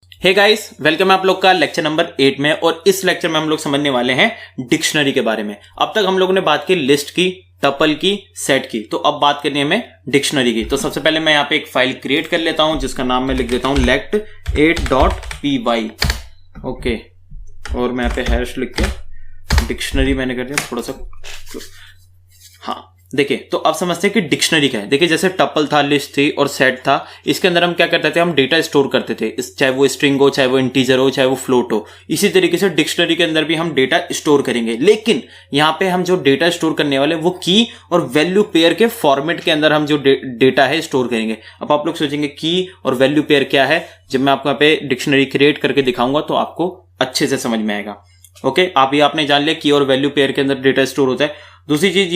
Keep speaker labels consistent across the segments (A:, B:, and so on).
A: Hey guys, welcome है आप लोग का लेक्चर नंबर 8 में। और इस लेक्चर में हम लोग समझने वाले हैं डिक्शनरी के बारे में। अब तक हम लोगों ने बात की लिस्ट की, टपल की, सेट की, तो अब बात करनी है हमें डिक्शनरी की। तो सबसे पहले मैं यहाँ पे एक फाइल क्रिएट कर लेता हूं जिसका नाम मैं लिख देता हूं lect8.py। ओके, और मैं यहाँ पे हैश लिख के डिक्शनरी मैंने कर दिया थोड़ा सा। हाँ, देखिए तो अब समझते हैं कि डिक्शनरी क्या है। देखिए जैसे टपल था, लिस्ट थी और सेट था, इसके अंदर हम क्या करते थे, हम डेटा स्टोर करते थे, चाहे वो स्ट्रिंग हो, चाहे वो इंटीजर हो, चाहे वो फ्लोट हो। इसी तरीके से डिक्शनरी के अंदर भी हम डेटा स्टोर करेंगे, लेकिन यहाँ पे हम जो डेटा स्टोर करने वाले वो की और वैल्यू पेयर के फॉर्मेट के अंदर हम जो डेटा है स्टोर करेंगे। अब आप लोग सोचेंगे की और वैल्यू पेयर क्या है, जब मैं आपको यहाँ पे डिक्शनरी क्रिएट करके दिखाऊंगा तो आपको अच्छे से समझ में आएगा। ओके, आपने जान लिया की और वैल्यू पेयर के अंदर डेटा स्टोर होता है। दूसरी चीज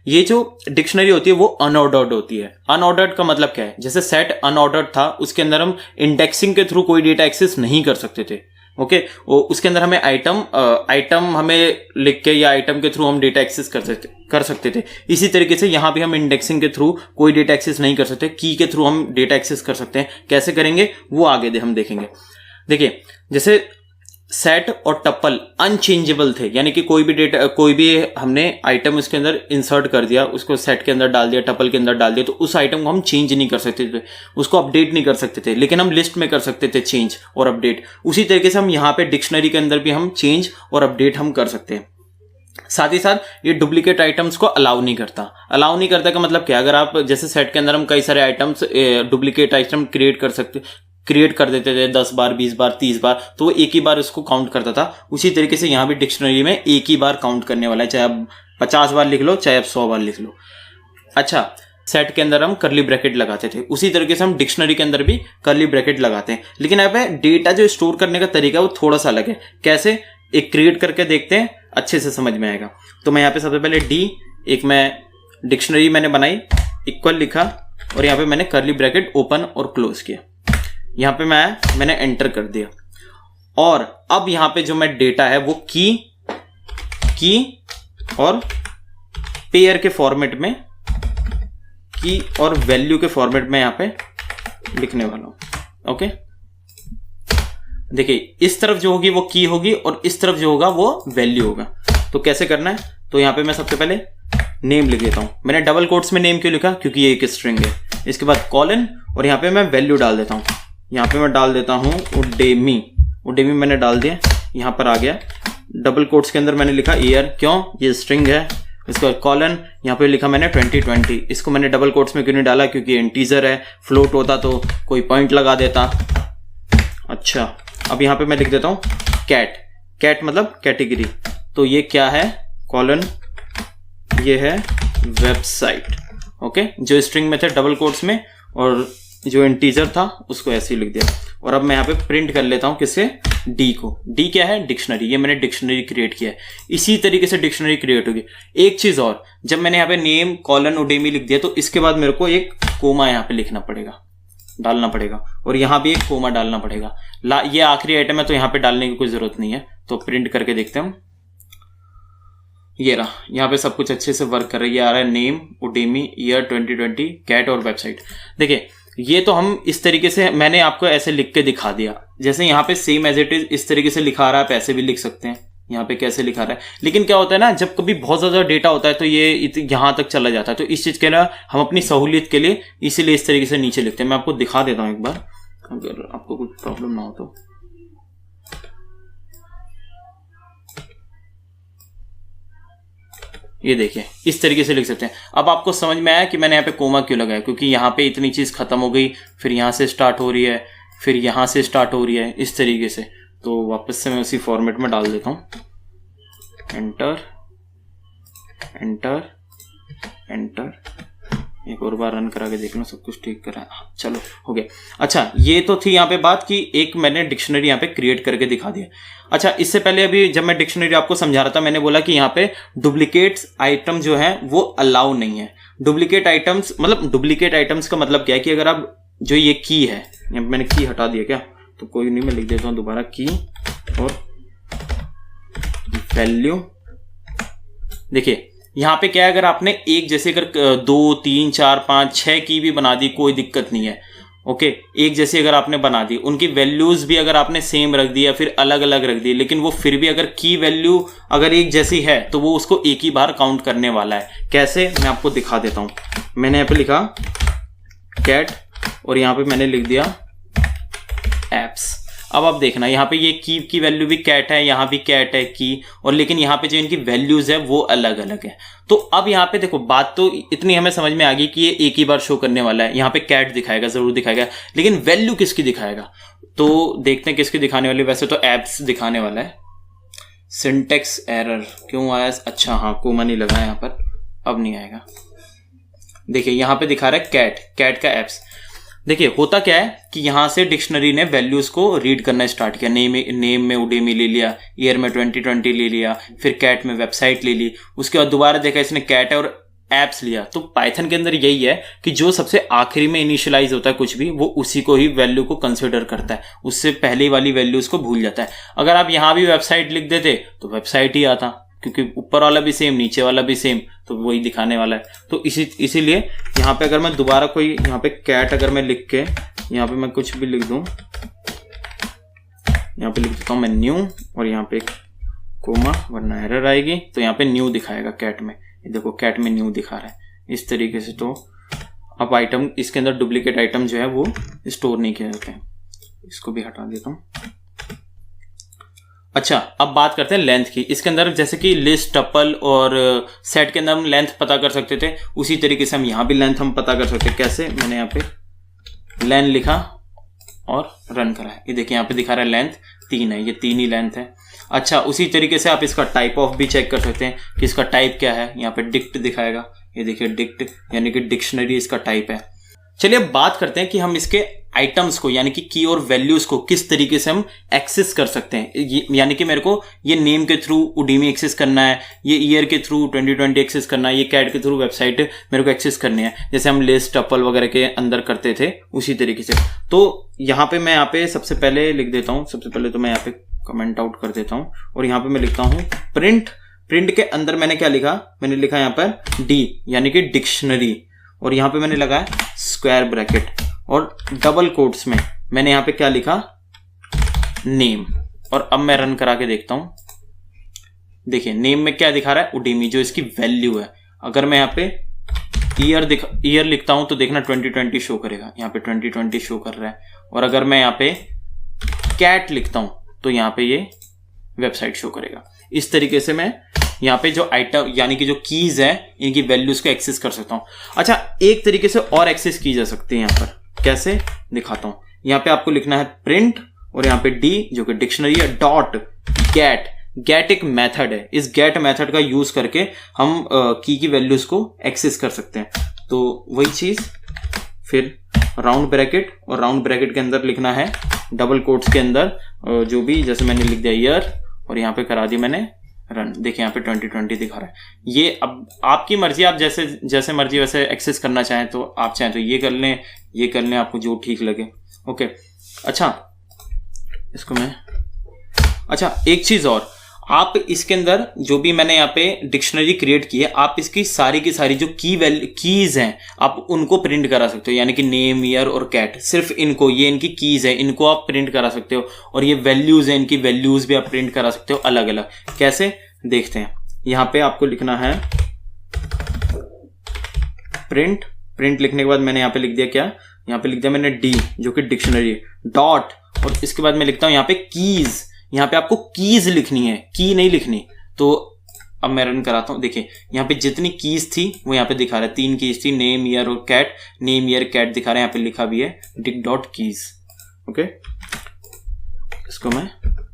A: ये जो डिक्शनरी होती है वो अनऑर्डर्ड होती है। अनऑर्डर्ड का मतलब क्या है, जैसे सेट अनऑर्डर्ड था, उसके अंदर हम इंडेक्सिंग के थ्रू कोई डेटा एक्सेस नहीं कर सकते थे। ओके, उसके अंदर हमें आइटम हमें लिख के या आइटम के थ्रू हम डेटा एक्सेस कर सकते थे। इसी तरीके से यहां भी हम इंडेक्सिंग के थ्रू कोई डेटा एक्सेस नहीं कर सकते, की के थ्रू हम डेटा एक्सेस कर सकते हैं। कैसे करेंगे वो आगे हम देखेंगे। देखिए जैसे सेट और टपल अनचेंजेबल थे, यानी कि कोई भी हमने आइटम उसके अंदर इंसर्ट कर दिया, उसको सेट के अंदर डाल दिया, टपल के अंदर डाल दिया, तो उस आइटम को हम चेंज नहीं कर सकते थे, उसको अपडेट नहीं कर सकते थे। लेकिन हम लिस्ट में कर सकते थे चेंज और अपडेट। उसी तरीके से हम यहाँ पे डिक्शनरी के अंदर भी हम चेंज और अपडेट हम कर सकते हैं। साथ ही साथ ये डुप्लीकेट आइटम्स को अलाउ नहीं करता। अलाउ नहीं करता का मतलब क्या, अगर आप जैसे सेट के अंदर हम कई सारे आइटम्स डुप्लीकेट आइटम क्रिएट कर देते थे 10 बार, 20 बार, 30 बार, तो वो एक ही बार उसको काउंट करता था। उसी तरीके से यहाँ भी डिक्शनरी में एक ही बार काउंट करने वाला है, चाहे आप 50 बार लिख लो, चाहे आप 100 बार लिख लो। अच्छा, सेट के अंदर हम कर्ली ब्रैकेट लगाते थे, उसी तरीके से हम डिक्शनरी के अंदर भी कर्ली ब्रैकेट लगाते हैं। लेकिन यहाँ पे डेटा जो स्टोर करने का तरीका है वो थोड़ा सा अलग है। कैसे, एक क्रिएट करके देखते हैं, अच्छे से समझ में आएगा। तो मैं यहाँ पे सबसे पहले एक मैं डिक्शनरी मैंने बनाई, इक्वल लिखा, और यहाँ पे मैंने कर्ली ब्रैकेट ओपन और क्लोज किया। यहां पे मैंने एंटर कर दिया, और अब यहां पे जो मैं डेटा है वो की और पेयर के फॉर्मेट में, की और वैल्यू के फॉर्मेट में यहां पे लिखने वाला हूं। ओके, देखिए इस तरफ जो होगी वो की होगी और इस तरफ जो होगा वो वैल्यू होगा। तो कैसे करना है, तो यहां पे मैं सबसे पहले नेम लिख देता हूं। मैंने डबल कोट्स में नेम क्यों लिखा, क्योंकि ये एक स्ट्रिंग है। इसके बाद कॉलन, और यहां पे मैं वैल्यू डाल देता हूं। यहाँ पे मैं डाल देता हूं उडेमी मैंने डाल दिया, यहाँ पर आ गया। डबल कोट्स के अंदर मैंने लिखा ईयर, क्यों, ये स्ट्रिंग है। इसके बाद कॉलन, यहाँ पे लिखा मैंने 2020। इसको मैंने डबल कोट्स में क्यों नहीं डाला, क्योंकि इंटीजर है, फ्लोट होता तो कोई पॉइंट लगा देता। अच्छा, अब यहाँ पे मैं लिख देता हूँ कैट मतलब कैटेगरी। तो ये क्या है, कॉलन, ये है वेबसाइट। ओके, जो स्ट्रिंग में थे डबल कोट्स में, और जो इंटीजर था उसको ऐसे ही लिख दिया। और अब मैं यहाँ पे प्रिंट कर लेता हूँ किससे, डी को। डी क्या है, डिक्शनरी। ये मैंने डिक्शनरी क्रिएट किया है, इसी तरीके से डिक्शनरी क्रिएट होगी। एक चीज और, जब मैंने यहाँ पे नेम कॉलन उडेमी लिख दिया, तो इसके बाद मेरे को एक कोमा यहाँ पे डालना पड़ेगा, और यहाँ भी एक कोमा डालना पड़ेगा। ये आखिरी आइटम है तो यहाँ पे डालने की कोई जरूरत नहीं है। तो प्रिंट करके देखते हैं, ये रहा, यहाँ पे सब कुछ अच्छे से वर्क कर रहा है। ये आ रहा है नेम, उडेमी, ईयर 2020, कैट और वेबसाइट। देखिए ये तो हम इस तरीके से, मैंने आपको ऐसे लिख के दिखा दिया। जैसे यहाँ पे सेम एज इट इज इस तरीके से लिखा रहा है, आप ऐसे भी लिख सकते हैं। यहाँ पे कैसे लिखा रहा है, लेकिन क्या होता है ना, जब कभी बहुत ज्यादा डेटा होता है तो ये यहाँ तक चला जाता है। तो इस चीज के लिए हम अपनी सहूलियत के लिए इसीलिए इस तरीके से नीचे लिखते हैं। मैं आपको दिखा देता हूँ एक बार, अगर आपको कुछ प्रॉब्लम ना हो तो। ये देखिए इस तरीके से लिख सकते हैं। अब आपको समझ में आया कि मैंने यहाँ पे कोमा क्यों लगाया, क्योंकि यहाँ पे इतनी चीज खत्म हो गई, फिर यहाँ से स्टार्ट हो रही है, फिर यहाँ से स्टार्ट हो रही है, इस तरीके से। तो वापस से मैं उसी फॉर्मेट में डाल देता हूँ, एंटर एंटर एंटर। एक और बार रन करा के देख लो, सब कुछ ठीक करा, चलो हो गया। अच्छा, ये तो थी यहाँ पे बात कि एक मैंने डिक्शनरी यहाँ पे क्रिएट करके दिखा दिया। अच्छा, इससे पहले अभी जब मैं डिक्शनरी आपको समझा रहा था, मैंने बोला कि यहाँ पे डुप्लीकेट आइटम जो है वो अलाउ नहीं है। डुप्लीकेट आइटम्स का मतलब क्या है कि अगर आप जो ये की है, मैंने की हटा दिया क्या, तो कोई नहीं, मैं लिख देता हूँ दोबारा की और वैल्यू। देखिए यहाँ पे क्या है, अगर आपने एक जैसे अगर 2, 3, 4, 5, 6 की भी बना दी, कोई दिक्कत नहीं है। ओके, एक जैसी अगर आपने बना दी, उनकी वैल्यूज भी अगर आपने सेम रख दी या फिर अलग अलग रख दी, लेकिन वो फिर भी अगर की वैल्यू अगर एक जैसी है तो वो उसको एक ही बार काउंट करने वाला है। कैसे, मैं आपको दिखा देता हूं। मैंने यहाँ पे लिखा कैट और यहाँ पे मैंने लिख दिया एप्स। अब आप देखना यहाँ पे ये की वैल्यू भी कैट है, यहाँ भी कैट है की, और लेकिन यहाँ पे जो इनकी वैल्यूज है वो अलग अलग है। तो अब यहाँ पे देखो, बात तो इतनी हमें समझ में आ गई कि ये एक ही बार शो करने वाला है। यहाँ पे कैट दिखाएगा, जरूर दिखाएगा, लेकिन वैल्यू किसकी दिखाएगा? तो देखते हैं किसकी दिखाने वाली। वैसे तो एप्स दिखाने वाला है। सिंटेक्स एरर क्यों आया? अच्छा हाँ, कोमा नहीं लगा यहाँ पर, अब नहीं आएगा। देखिए यहाँ पे दिखा रहा है कैट का एप्स। देखिए होता क्या है कि यहां से डिक्शनरी ने वैल्यूज को रीड करना स्टार्ट किया। नेम में उडेमी ले लिया, ईयर में 2020 ले लिया, फिर कैट में वेबसाइट ले ली, उसके बाद दोबारा देखा इसने कैट है और एप्स लिया। तो पाइथन के अंदर यही है कि जो सबसे आखिरी में इनिशियलाइज होता है कुछ भी, वो उसी को ही वैल्यू को कंसिडर करता है, उससे पहले वाली वैल्यूज को भूल जाता है। अगर आप यहां भी वेबसाइट लिख देते तो वेबसाइट ही आता, क्योंकि ऊपर वाला भी सेम नीचे वाला भी सेम, तो वही दिखाने वाला है। तो इसीलिए यहाँ पे अगर मैं दोबारा कोई यहाँ पे कैट अगर मैं लिख के यहाँ पे मैं कुछ भी लिख दूं, यहाँ पे लिख देता हूँ मैं न्यू और यहाँ पे कोमा, वरना एरर आएगी। तो यहाँ पे न्यू दिखाएगा कैट में, ये देखो कैट में न्यू दिखा रहा है इस तरीके से। तो अब आइटम इसके अंदर डुप्लीकेट आइटम जो है वो स्टोर नहीं किए जाते हैं। इसको भी हटा देता हूँ। अच्छा, अब बात करते हैं लेंथ की। इसके अंदर जैसे कि लिस्ट, टपल और सेट के अंदर हम लेंथ पता कर सकते थे, उसी तरीके से हम यहाँ भी लेंथ हम पता कर सकते हैं। कैसे? मैंने यहाँ पे लेन लिखा और रन करा है। ये देखिए यहाँ पे दिखा रहा है लेंथ 3 है, ये 3 ही लेंथ है। अच्छा, उसी तरीके से आप इसका टाइप ऑफ भी चेक कर सकते हैं कि इसका टाइप क्या है। यहाँ पे डिक्ट दिखाएगा, ये देखिए डिक्ट यानी कि डिक्शनरी इसका टाइप है। चलिए अब बात करते हैं कि हम इसके आइटम्स को यानी कि की और वैल्यूज को किस तरीके से हम एक्सेस कर सकते हैं। यानी कि मेरे को ये नेम के थ्रू उडीमी एक्सेस करना है, ये ईयर के थ्रू 2020 एक्सेस करना है, ये कैट के थ्रू वेबसाइट मेरे को एक्सेस करनी है, जैसे हम लिस्ट, टपल वगैरह के अंदर करते थे उसी तरीके से। तो यहाँ पे मैं यहाँ पे सबसे पहले लिख देता हूँ, सबसे पहले तो मैं यहाँ पे कमेंट आउट कर देता हूँ और यहाँ पे मैं लिखता हूँ प्रिंट के अंदर मैंने क्या लिखा? मैंने लिखा यहाँ पर डी यानी कि डिक्शनरी, और यहाँ पे मैंने लगाया स्क्वायर ब्रैकेट, और डबल कोट्स में मैंने यहाँ पे क्या लिखा? नेम। और अब मैं रन करा के देखता हूं। देखिए नेम में क्या दिखा रहा है? उडीमी, जो इसकी वैल्यू है। अगर मैं यहाँ पे ईयर लिखता हूं तो देखना 2020 शो करेगा, यहाँ पे 2020 शो कर रहा है। और अगर मैं यहाँ पे कैट लिखता हूं तो यहाँ पे ये वेबसाइट शो करेगा। इस तरीके से मैं यहाँ पे जो आइटम यानी कि जो कीज है इनकी वैल्यूज को एक्सेस कर सकता हूं। अच्छा, एक तरीके से और एक्सेस की जा सकती है यहाँ पर। कैसे? दिखाता हूं। यहाँ पे आपको लिखना है प्रिंट और यहाँ पे डी जो कि डिक्शनरी है, डॉट गेट एक मेथड है। इस गेट मेथड का यूज करके हम की वैल्यूज को एक्सेस कर सकते हैं। तो वही चीज, फिर राउंड ब्रैकेट, और राउंड ब्रैकेट के अंदर लिखना है डबल कोट्स के अंदर जो भी, जैसे मैंने लिख दिया ईयर और यहाँ पे करा दी मैंने रन। देखिए यहाँ पे 2020 दिखा रहा है। ये अब आपकी मर्जी, आप जैसे मर्जी वैसे एक्सेस करना चाहें तो आप चाहें तो ये कर लें, आपको जो ठीक लगे। ओके, अच्छा इसको मैं, अच्छा एक चीज और, आप इसके अंदर जो भी मैंने यहाँ पे डिक्शनरी क्रिएट की है, आप इसकी सारी की सारी जो कीज हैं आप उनको प्रिंट करा सकते हो। यानी कि नेम, ईयर और कैट, सिर्फ इनको, ये इनकी कीज है, इनको आप प्रिंट करा सकते हो। और ये वैल्यूज है, इनकी वैल्यूज भी आप प्रिंट करा सकते हो अलग अलग। कैसे? देखते हैं। यहाँ पे आपको लिखना है प्रिंट लिखने के बाद मैंने यहाँ पे लिख दिया क्या? यहाँ पे लिख दिया मैंने डी जो कि डिक्शनरी, डॉट, और इसके बाद मैं लिखता हूं यहाँ पे कीज। यहाँ पे आपको कीज लिखनी है, की नहीं लिखनी। तो अब मैं रन कराता हूं। देखिए यहाँ पे जितनी कीज थी वो यहाँ पे दिखा रहा है, 3 कीज थी, नेम, ईयर और कैट। नेम, ईयर, कैट दिखा रहा है, यहाँ पे लिखा भी है डिक डॉट कीज। ओके, इसको मैं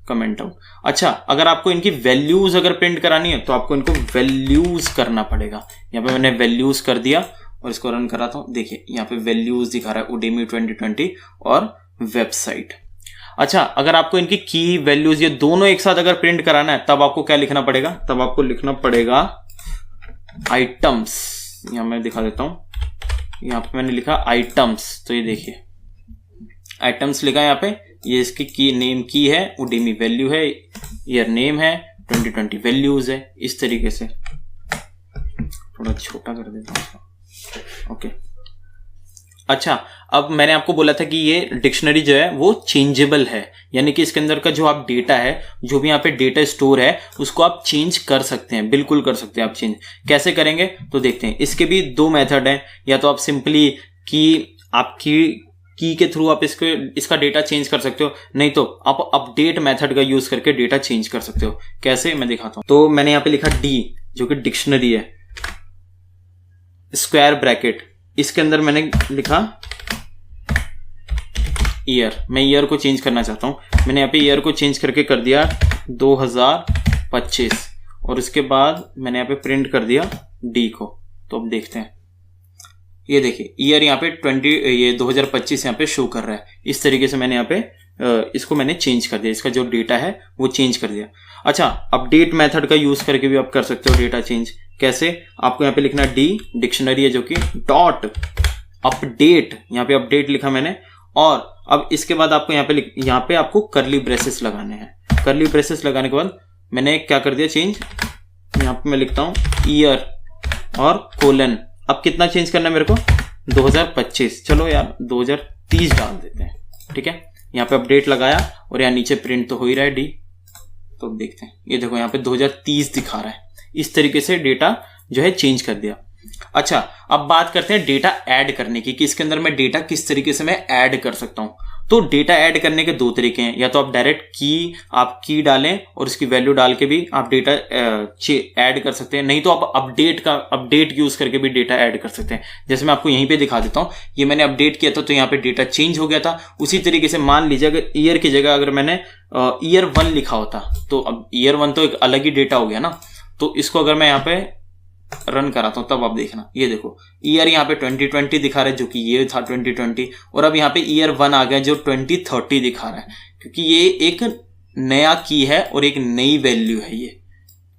A: कमेंट आउट। अच्छा, अगर आपको इनकी वैल्यूज अगर प्रिंट करानी है तो आपको इनको वैल्यूज करना पड़ेगा। यहाँ पे मैंने वैल्यूज कर दिया और इसको रन कराता हूं। देखिए यहाँ पे वैल्यूज दिखा रहा है, उडेमी 2020 और वेबसाइट। अच्छा, अगर आपको इनकी की, वैल्यूज ये दोनों एक साथ अगर प्रिंट कराना है तब आपको क्या लिखना पड़ेगा? तब आपको लिखना पड़ेगा आइटम्स। यहां मैं दिखा देता हूं, यहां पे मैंने लिखा आइटम्स। तो ये देखिए आइटम्स लिखा है यहाँ पे। ये इसकी की, नेम की है, उडेमी वैल्यू है, ईयर नेम है, 2020 वैल्यूज है। इस तरीके से थोड़ा छोटा कर देता हूँ। ओके, अच्छा, अब मैंने आपको बोला था कि ये डिक्शनरी जो है वो चेंजेबल है, यानी कि इसके अंदर का जो आप डेटा है, जो भी यहाँ पे डेटा स्टोर है, उसको आप चेंज कर सकते हैं, बिल्कुल कर सकते हैं आप चेंज। कैसे करेंगे तो देखते हैं। इसके भी दो मेथड हैं, या तो आप सिंपली की के थ्रू आप इसका डेटा चेंज कर सकते हो, नहीं तो आप अपडेट मेथड का यूज करके डेटा चेंज कर सकते हो। कैसे, मैं दिखाता हूं। तो मैंने यहाँ पे लिखा डी, जो कि डिक्शनरी है, स्क्वायर ब्रैकेट, इसके अंदर मैंने लिखा ईयर। मैं ईयर को चेंज करना चाहता हूं। मैंने यहाँ पे ईयर को चेंज करके कर दिया 2025, और उसके बाद मैंने यहाँ पे प्रिंट कर दिया डी को। तो अब देखते हैं, ये देखिए ईयर यहाँ पे 2025 यहाँ पे शो कर रहा है। इस तरीके से मैंने यहाँ पे इसको मैंने चेंज कर दिया, इसका जो डेटा है वो चेंज कर दिया। अच्छा, अपडेट मेथड का यूज करके भी आप कर सकते हो डेटा चेंज। कैसे, आपको यहाँ पे लिखना डी, डिक्शनरी है जो कि डॉट अपडेट, यहाँ पे अपडेट लिखा मैंने, और अब इसके बाद आपको यहाँ पे आपको करली ब्रेसेस लगाने हैं। करली ब्रेसेस लगाने के बाद मैंने क्या कर दिया चेंज, यहाँ पे मैं लिखता हूँ ईयर और कोलन। अब कितना चेंज करना है मेरे को, 2025, चलो यार 2030 डाल देते हैं, ठीक है। यहाँ पे अपडेट लगाया और यहाँ नीचे प्रिंट तो हो ही रहा है डी। तो अब देखते हैं, ये देखो यहाँ पे 2030 दिखा रहा है। इस तरीके से डेटा जो है चेंज कर दिया। अच्छा, अब बात करते हैं डेटा ऐड करने की, कि इसके अंदर मैं डेटा किस तरीके से मैं ऐड कर सकता हूं। तो डेटा ऐड करने के दो तरीके हैं, या तो आप डायरेक्ट की डालें और उसकी वैल्यू डाल के भी आप डेटा ऐड कर सकते हैं, नहीं तो आप अपडेट यूज करके भी डेटा ऐड कर सकते हैं। जैसे मैं आपको यहीं पे दिखा देता हूं, ये मैंने अपडेट किया था तो यहाँ पे डेटा चेंज हो गया था। उसी तरीके से मान लीजिए अगर ईयर की जगह अगर मैंने ईयर 1 लिखा होता, तो अब ईयर 1 तो एक अलग ही डेटा हो गया ना। तो इसको अगर मैं यहाँ पे रन कराता हूं तब आप देखना, ये देखो ईयर यहाँ पे 2020 दिखा रहा है, जो कि ये था 2020, और अब यहाँ पे ईयर 1 आ गया जो 2030 दिखा रहा है, क्योंकि ये एक नया की है और एक नई वैल्यू है। ये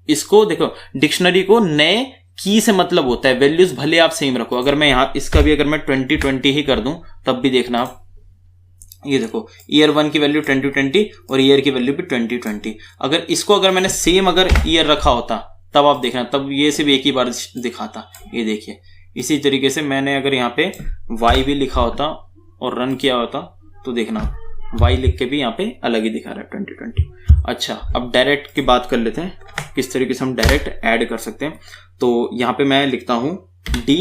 A: इसको देखो, डिक्शनरी को नए की से मतलब होता है, वैल्यूज भले आप सेम रखो। अगर मैं यहाँ इसका भी अगर मैं 2020 ही कर दूं तब भी देखना आप, ये देखो ईयर 1 की वैल्यू 2020 और ईयर की वैल्यू भी 2020। अगर इसको अगर मैंने सेम अगर ईयर रखा होता तब आप देखना, तब ये सिर्फ एक ही बार दिखाता। ये देखिए, इसी तरीके से मैंने अगर यहाँ पे y भी लिखा होता और रन किया होता तो देखना y लिख के भी यहाँ पे अलग ही दिखा रहा है 2020। अच्छा, अब डायरेक्ट की बात कर लेते हैं, किस तरीके से हम डायरेक्ट ऐड कर सकते हैं। तो यहाँ पे मैं लिखता हूं डी,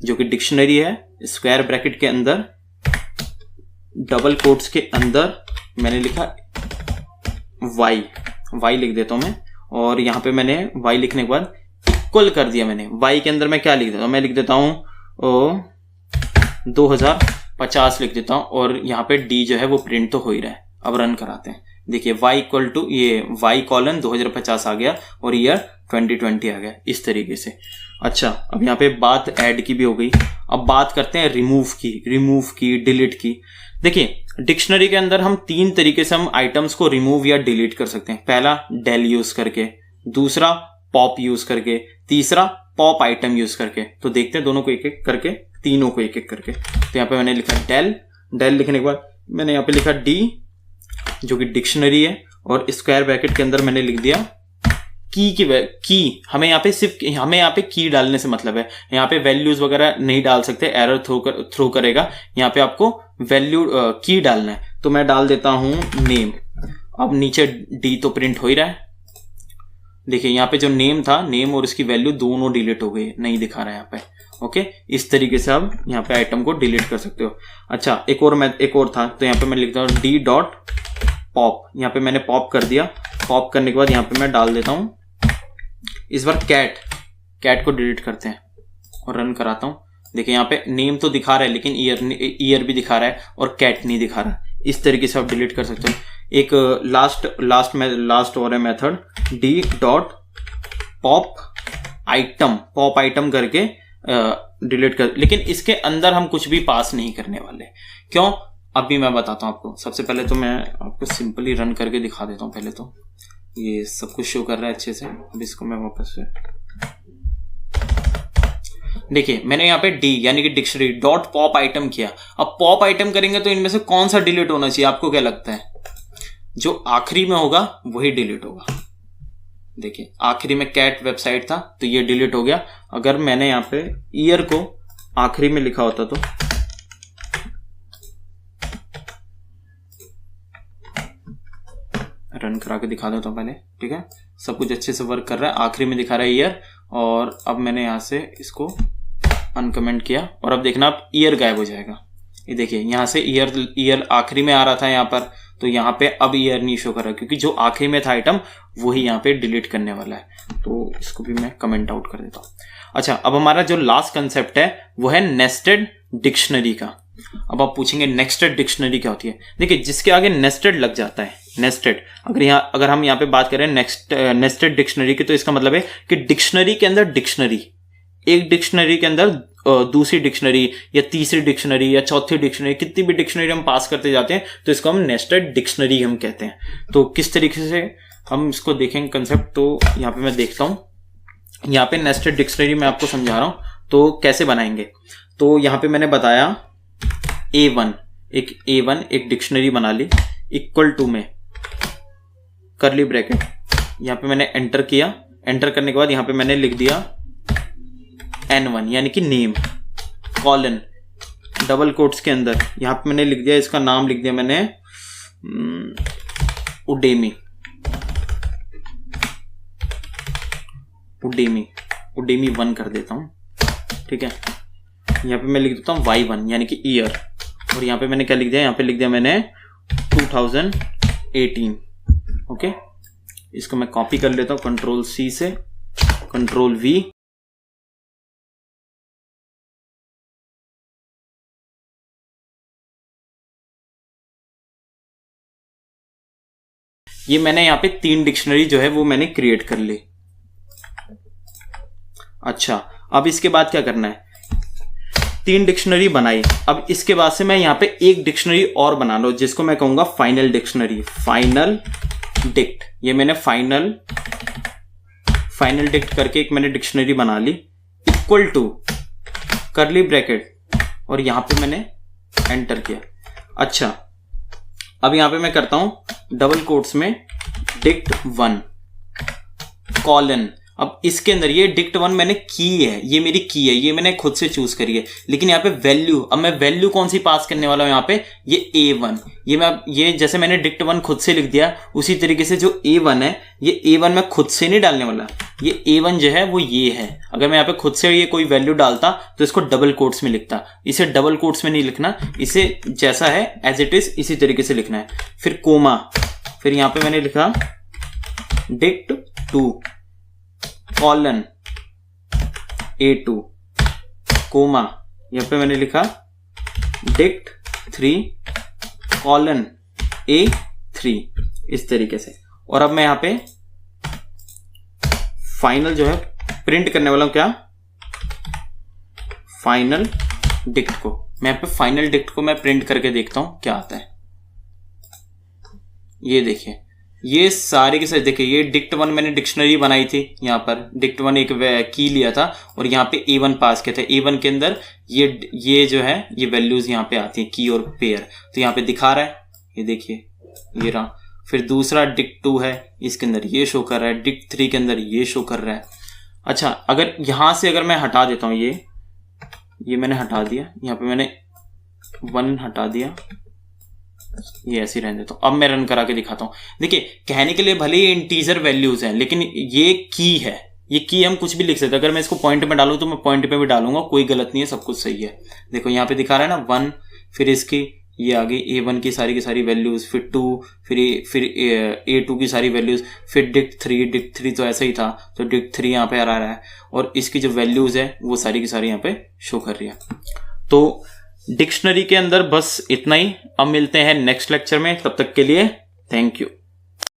A: जो कि डिक्शनरी है, स्क्वायर ब्रैकेट के अंदर डबल कोट्स के अंदर मैंने लिखा y लिख देता हूं मैं, और यहाँ पे मैंने y लिखने के बाद इक्वल कर दिया। मैंने y के अंदर मैं क्या लिख देता हूँ, मैं लिख देता हूँ 2050 लिख देता हूँ, और यहाँ पे d जो है वो प्रिंट तो हो ही रहा है। अब रन कराते हैं, देखिए y इक्वल टू ये y कॉलन 2050 आ गया और ईयर 2020 आ गया, इस तरीके से। अच्छा, अब यहाँ पे बात ऐड की भी हो गई। अब बात करते हैं रिमूव की, डिलीट की। देखिए, डिक्शनरी के अंदर हम 3 तरीके से हम आइटम्स को रिमूव या डिलीट कर सकते हैं। पहला डेल यूज करके, दूसरा पॉप यूज करके, तीसरा पॉप आइटम यूज करके। तो देखते हैं दोनों को एक एक करके, तीनों को एक एक करके। तो यहाँ पे मैंने लिखा डेल लिखने के बाद मैंने यहाँ पे लिखा डी, जो कि डिक्शनरी है, और स्क्वायर ब्रैकेट के अंदर मैंने लिख दिया की। हमें यहाँ पे की डालने से मतलब है, यहाँ पे वैल्यूज वगैरह नहीं डाल सकते, एरर थ्रो करेगा। यहाँ पे आपको वैल्यू की डालना है, तो मैं डाल देता हूं नेम। अब नीचे डी तो प्रिंट हो ही रहा है। देखिए यहाँ पे जो नेम था, नेम और इसकी वैल्यू दोनों डिलीट हो गई, नहीं दिखा रहा है यहाँ पे। ओके, इस तरीके से आप यहाँ पे आइटम को डिलीट कर सकते हो। अच्छा, एक और था, तो यहाँ पे मैं लिखता हूँ डी डॉट पॉप। यहाँ पे मैंने पॉप कर दिया। पॉप करने के बाद यहाँ पे मैं डाल देता हूँ इस बार कैट को डिलीट करते हैं और रन कराता हूँ। देखिए यहाँ पे नेम तो दिखा रहा है, लेकिन ईयर भी दिखा रहा है और कैट नहीं दिखा रहा। इस तरीके से आप डिलीट कर सकते हो। एक लास्ट और है method, D dot pop item करके डिलीट कर, लेकिन इसके अंदर हम कुछ भी पास नहीं करने वाले। क्यों, अभी मैं बताता हूँ आपको। सबसे पहले तो मैं आपको सिंपली रन करके दिखा देता हूँ। पहले तो ये सब कुछ शो कर रहा है अच्छे से। अब इसको मैं वापस से देखिए, मैंने यहाँ पे डी यानी कि डिक्शनरी डॉट पॉप आइटम किया। अब पॉप आइटम करेंगे तो इनमें से कौन सा डिलीट होना चाहिए, आपको क्या लगता है? जो आखिरी में होगा वही डिलीट होगा। देखिए आखिरी में कैट वेबसाइट था तो ये डिलीट हो गया। अगर मैंने यहाँ पे ईयर को आखिरी में लिखा होता तो रन करा के दिखा देता हूं पहले, ठीक है। सब कुछ अच्छे से वर्क कर रहा है, आखिरी में दिखा रहा है ईयर, और अब मैंने यहां से इसको अनकमेंट किया और अब देखना आप ईयर गायब हो जाएगा। ये देखिए यहां से ईयर आखिरी में आ रहा था यहाँ पर, तो यहाँ पे अब ईयर नहीं शो कर रहा क्योंकि जो आखिरी में था आइटम वही यहाँ पे डिलीट करने वाला है। तो इसको भी मैं कमेंट आउट कर देता हूँ। अच्छा, अब हमारा जो लास्ट कंसेप्ट है वो है नेस्टेड डिक्शनरी का। अब आप पूछेंगे नेस्टेड डिक्शनरी क्या होती है। देखिए जिसके आगे नेस्टेड लग जाता है, नेस्टेड, अगर हम यहाँ पे बात करें नेस्टेड डिक्शनरी की, तो इसका मतलब है कि डिक्शनरी के अंदर डिक्शनरी, एक डिक्शनरी के अंदर दूसरी डिक्शनरी या तीसरी डिक्शनरी या चौथी डिक्शनरी, कितनी भी डिक्शनरी हम पास करते जाते हैं तो इसको हम नेस्टेड डिक्शनरी हम कहते हैं। तो किस तरीके से हम इसको देखेंगे कंसेप्ट, तो यहाँ पे मैं देखता हूँ। यहाँ पे नेस्टेड डिक्शनरी मैं आपको समझा रहा हूँ तो कैसे बनाएंगे। तो यहाँ पे मैंने बताया A1 एक डिक्शनरी बना ली, इक्वल टू में करली ब्रैकेट, यहाँ पे मैंने एंटर किया। एंटर करने के बाद यहाँ पे मैंने लिख दिया N1 यानी कि नेम, कॉलन, डबल कोट्स के अंदर यहाँ पे मैंने लिख दिया, इसका नाम लिख दिया मैंने उडेमी 1 कर देता हूँ, ठीक है। यहाँ पे मैं लिख देता हूँ Y1 यानी कि ईयर, और यहाँ पे मैंने क्या लिख दिया, यहाँ पे लिख दिया मैंने 2018, ओके। इसको मैं कॉपी कर लेता हूँ कंट्रोल C से, कंट्रोल V, ये मैंने यहाँ पे 3 डिक्शनरी जो है वो मैंने क्रिएट कर ली। अच्छा, अब इसके बाद क्या करना है, 3 डिक्शनरी बनाई। अब इसके बाद से मैं यहाँ पे एक डिक्शनरी और बना लो जिसको मैं कहूंगा फाइनल डिक्शनरी, फाइनल डिक्ट। ये मैंने फाइनल डिक्ट करके एक मैंने डिक्शनरी बना ली, इक्वल टू करली ब्रैकेट, और यहां पे मैंने एंटर किया। अच्छा, अब यहां पे मैं करता हूं डबल कोट्स में डिक्ट 1 कॉलन। अब इसके अंदर ये डिक्ट 1 मैंने की है, ये मेरी की है, ये मैंने खुद से चूज करी है, लेकिन यहाँ पे वैल्यू, अब मैं वैल्यू कौन सी पास करने वाला हूं यहाँ पे, ये A1। ये जैसे मैंने डिक्ट 1 खुद से लिख दिया, उसी तरीके से जो A1 है, ये A1 मैं खुद से नहीं डालने वाला, ये A1 जो है वो ये है। अगर मैं यहाँ पे खुद से ये कोई वैल्यू डालता तो इसको डबल कोट्स में लिखता, इसे डबल कोट्स में नहीं लिखना, इसे जैसा है एज इट इज इसी तरीके से लिखना है। फिर कोमा, फिर यहाँ पे मैंने लिखा डिक्ट 2 कॉलन A2 कोमा, यहाँ पे मैंने लिखा डिक्ट 3 कॉलन A3, इस तरीके से। और अब मैं यहाँ पे फाइनल जो है प्रिंट करने वाला हूं, क्या, फाइनल डिक्ट को। मैं यहाँ पे फाइनल डिक्ट को मैं प्रिंट करके देखता हूं क्या आता है। ये देखिए, ये सारे के सारे देखिए, ये डिक्ट 1 मैंने डिक्शनरी बनाई थी, यहाँ पर डिक्ट 1 एक की लिया था और यहाँ पे A1 पास किया था। A1 के अंदर ये जो है ये वैल्यूज यहाँ पे आती है, की और पेयर, तो यहाँ पे दिखा रहा है, ये देखिए ये रहा। फिर दूसरा डिक्ट 2 है, इसके अंदर ये शो कर रहा है, डिक्ट 3 के अंदर ये शो कर रहा है। अच्छा, अगर यहां से अगर मैं हटा देता हूं, ये मैंने हटा दिया, यहाँ पे मैंने 1 हटा दिया, ये ऐसे रहने देता हूं। अब मैं रन करा के दिखाता हूं। देखिए, कहने के लिए भले ही इंटीजर वैल्यूज हैं, लेकिन ये की है, ये की हम कुछ भी लिख सकते हैं। अगर मैं इसको पॉइंट में डालूं तो मैं पॉइंट पे भी डालूंगा, कोई गलत नहीं है, सब कुछ सही है। देखो यहाँ पे दिखा रहा है ना 1, फिर इसकी ये आगे A1 की सारी वैल्यूज, फिर 2, फिर A2 की सारी वैल्यूज, फिर डिक्ट 3 तो ऐसा ही था, तो डिक्ट 3 यहाँ पे आ रहा है, और इसकी जो वैल्यूज है वो सारी की सारी यहाँ पे शो कर रही है। तो डिक्शनरी के अंदर बस इतना ही। अब मिलते हैं नेक्स्ट लेक्चर में, तब तक के लिए थैंक यू।